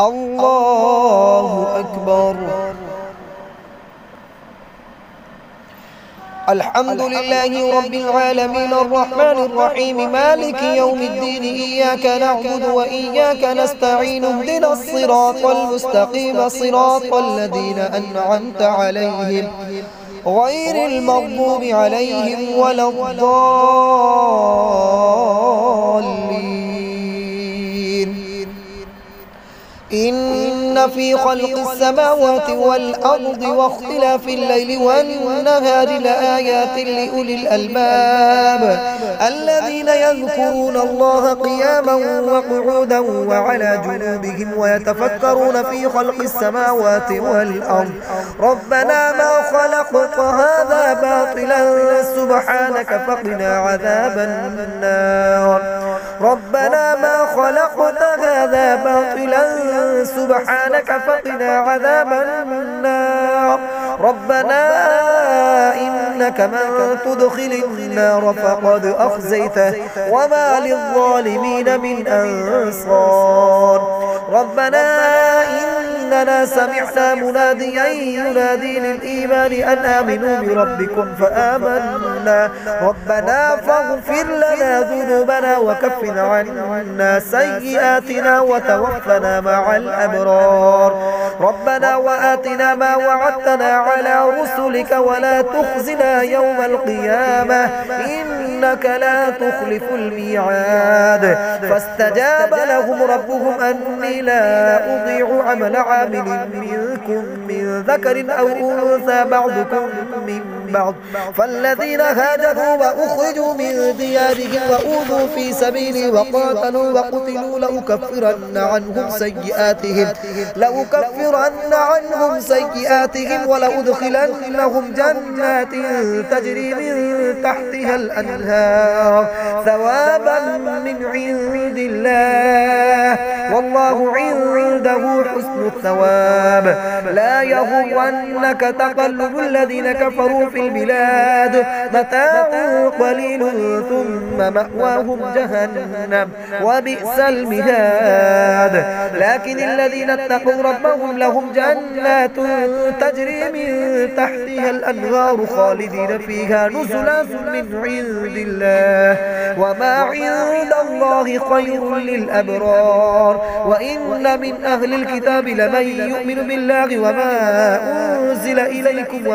الله أكبر. الحمد لله رب العالمين الرحمن الرحيم مالك يوم الدين إياك نعبد وإياك نستعين اهدنا الصراط المستقيم صراط الذين أنعمت عليهم غير المغضوب عليهم ولا الضالين. إن في خلق السماوات والأرض واختلاف الليل والنهار لآيات لأولي الألباب الذين يذكرون الله قياما وقعودا وعلى جنوبهم ويتفكرون في خلق السماوات والأرض ربنا ما خلقت هذا باطلا سبحانك فقنا عذاب النار. ربنا ما خلقت هذا باطلا سبحانك فقنا عذاب النار. ربنا إنك من تدخل النار فقد أخزيته وما للظالمين من أنصار. ربنا إننا سمعنا مناديا ينادي للإيمان أن آمنوا بربكم فآمنا. ربنا فاغفر لنا ذنوبنا وكفر عنا سيئاتنا وتوفنا مع الأبرار. ربنا وآتنا ما وعدتنا على رسلك ولا تخزنا يوم القيامة إنك لا تخلف الميعاد. فاستجاب لهم ربهم أني لا أضيع عمل عامل منكم من ذكر أو أنثى بعضكم من بعض. فالذين هاجروا وأخرجوا من ديارهم وأوذوا في سبيلي وقاتلوا وقتلوا لأكفرن عنهم سيئاتهم ولأدخلنهم جنات تجري من تحتها الأنهار ثوابا من عند الله والله عنده حسن الثواب. لا يغرنك تقلب الذين كفروا في البلاد متاع قليل ثم مأواهم جهنم وبئس المهاد. لكن الذين اتقوا ربهم لهم جنات تجري من تحتها الأنهار خالدين فيها نزلا من عند الله وما عند الله خير للأبرار. وإن من أهل الكتاب لمن يؤمن بالله وما أنزل إليكم